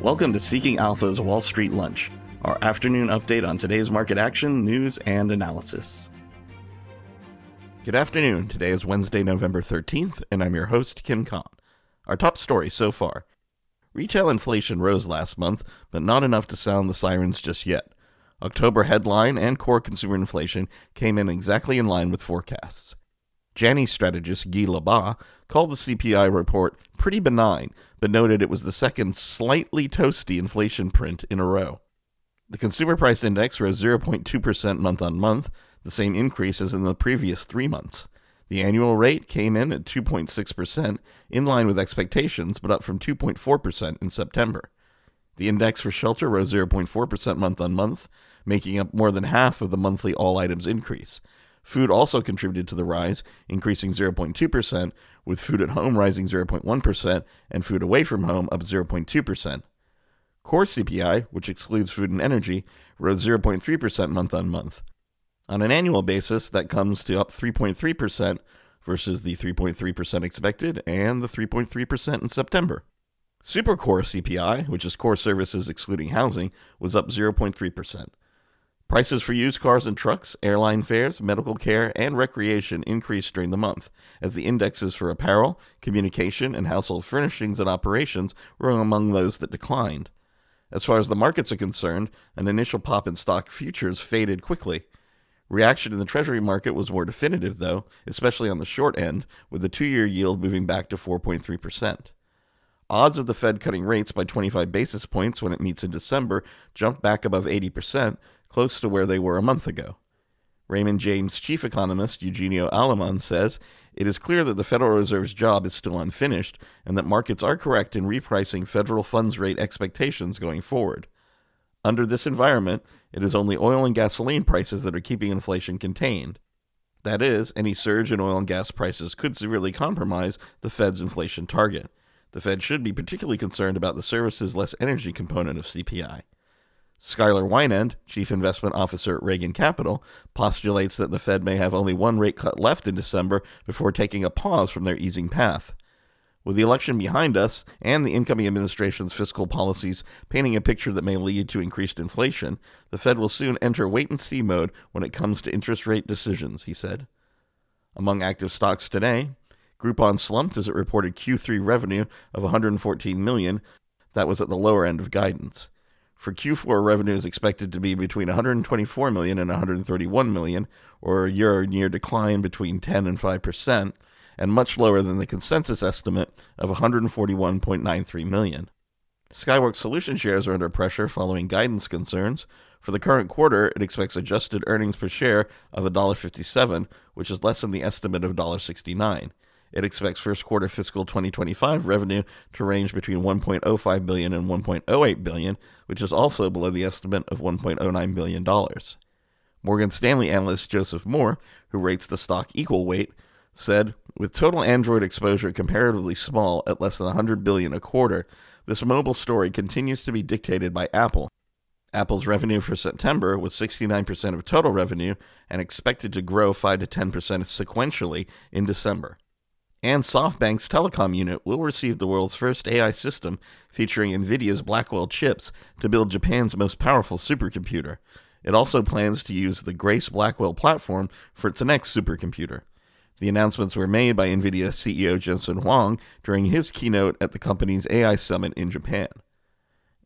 Welcome to Seeking Alpha's Wall Street Lunch, our afternoon update on today's market action, news, and analysis. Good afternoon. Today is Wednesday, November 13th, and I'm your host, Kim Kahn. Our top story so far. Retail inflation rose last month, but not enough to sound the sirens just yet. October headline and core consumer inflation came in exactly in line with forecasts. Janney strategist Guy Lebas called the CPI report pretty benign, but noted it was the second slightly toasty inflation print in a row. The Consumer Price Index rose 0.2% month-on-month, the same increase as in the previous 3 months. The annual rate came in at 2.6%, in line with expectations, but up from 2.4% in September. The index for shelter rose 0.4% month-on-month, making up more than half of the monthly all-items increase. Food also contributed to the rise, increasing 0.2%, with food at home rising 0.1% and food away from home up 0.2%. Core CPI, which excludes food and energy, rose 0.3% month-on-month. On an annual basis, that comes to up 3.3% versus the 3.3% expected and the 3.3% in September. Supercore CPI, which is core services excluding housing, was up 0.3%. Prices for used cars and trucks, airline fares, medical care, and recreation increased during the month, as the indexes for apparel, communication, and household furnishings and operations were among those that declined. As far as the markets are concerned, an initial pop in stock futures faded quickly. Reaction in the Treasury market was more definitive, though, especially on the short end, with the 2-year yield moving back to 4.3%. Odds of the Fed cutting rates by 25 basis points when it meets in December jumped back above 80%, close to where they were a month ago. Raymond James chief economist Eugenio Aleman says, "It is clear that the Federal Reserve's job is still unfinished and that markets are correct in repricing federal funds rate expectations going forward. Under this environment, it is only oil and gasoline prices that are keeping inflation contained. That is, any surge in oil and gas prices could severely compromise the Fed's inflation target. The Fed should be particularly concerned about the services less energy component of CPI. Skylar Weinand, chief investment officer at Reagan Capital, postulates that the Fed may have only one rate cut left in December before taking a pause from their easing path. With the election behind us and the incoming administration's fiscal policies painting a picture that may lead to increased inflation, the Fed will soon enter wait-and-see mode when it comes to interest rate decisions," he said. Among active stocks today, Groupon slumped as it reported Q3 revenue of $114 million. That was at the lower end of guidance. For Q4, revenue is expected to be between $124 million and $131 million, or a year-on-year decline between 10 and 5%, and much lower than the consensus estimate of $141.93 million. Skyworks Solutions shares are under pressure following guidance concerns. For the current quarter, it expects adjusted earnings per share of $1.57, which is less than the estimate of $1.69. It expects first quarter fiscal 2025 revenue to range between $1.05 billion and $1.08 billion, which is also below the estimate of $1.09 billion. Morgan Stanley analyst Joseph Moore, who rates the stock equal weight, said, "With total Android exposure comparatively small at less than $100 billion a quarter, this mobile story continues to be dictated by Apple. Apple's revenue for September was 69% of total revenue and expected to grow 5 to 10% sequentially in December. And SoftBank's telecom unit will receive the world's first AI system featuring NVIDIA's Blackwell chips to build Japan's most powerful supercomputer. It also plans to use the Grace Blackwell platform for its next supercomputer." The announcements were made by NVIDIA CEO Jensen Huang during his keynote at the company's AI Summit in Japan.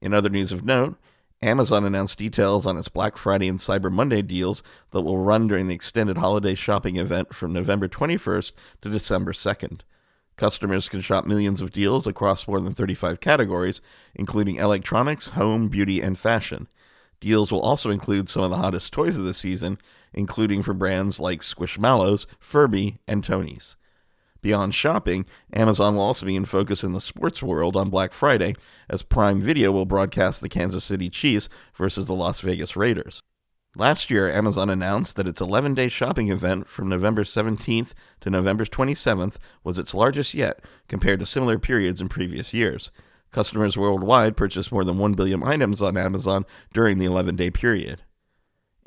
In other news of note, Amazon announced details on its Black Friday and Cyber Monday deals that will run during the extended holiday shopping event from November 21st to December 2nd. Customers can shop millions of deals across more than 35 categories, including electronics, home, beauty, and fashion. Deals will also include some of the hottest toys of the season, including for brands like Squishmallows, Furby, and Tony's. Beyond shopping, Amazon will also be in focus in the sports world on Black Friday, as Prime Video will broadcast the Kansas City Chiefs versus the Las Vegas Raiders. Last year, Amazon announced that its 11-day shopping event from November 17th to November 27th was its largest yet, compared to similar periods in previous years. Customers worldwide purchased more than 1 billion items on Amazon during the 11-day period.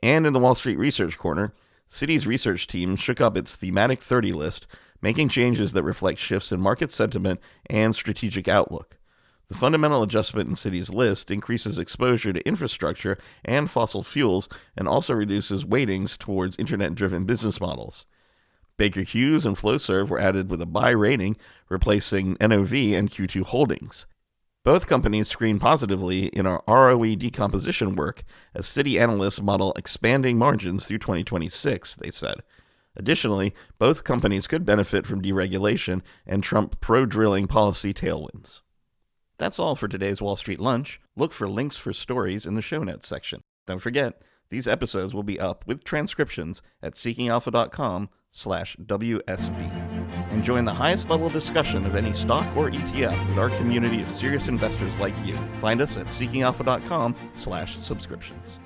And in the Wall Street Research Corner, Citi's research team shook up its Thematic 30 list, making changes that reflect shifts in market sentiment and strategic outlook. The fundamental adjustment in Citi's list increases exposure to infrastructure and fossil fuels and also reduces weightings towards internet-driven business models. Baker Hughes and Flowserve were added with a buy rating, replacing NOV and Q2 Holdings. Both companies screen positively in our ROE decomposition work as Citi analysts model expanding margins through 2026, they said. Additionally, both companies could benefit from deregulation and Trump pro-drilling policy tailwinds. That's all for today's Wall Street Lunch. Look for links for stories in the show notes section. Don't forget, these episodes will be up with transcriptions at seekingalpha.com/WSB. And join the highest level discussion of any stock or ETF with our community of serious investors like you. Find us at seekingalpha.com/subscriptions.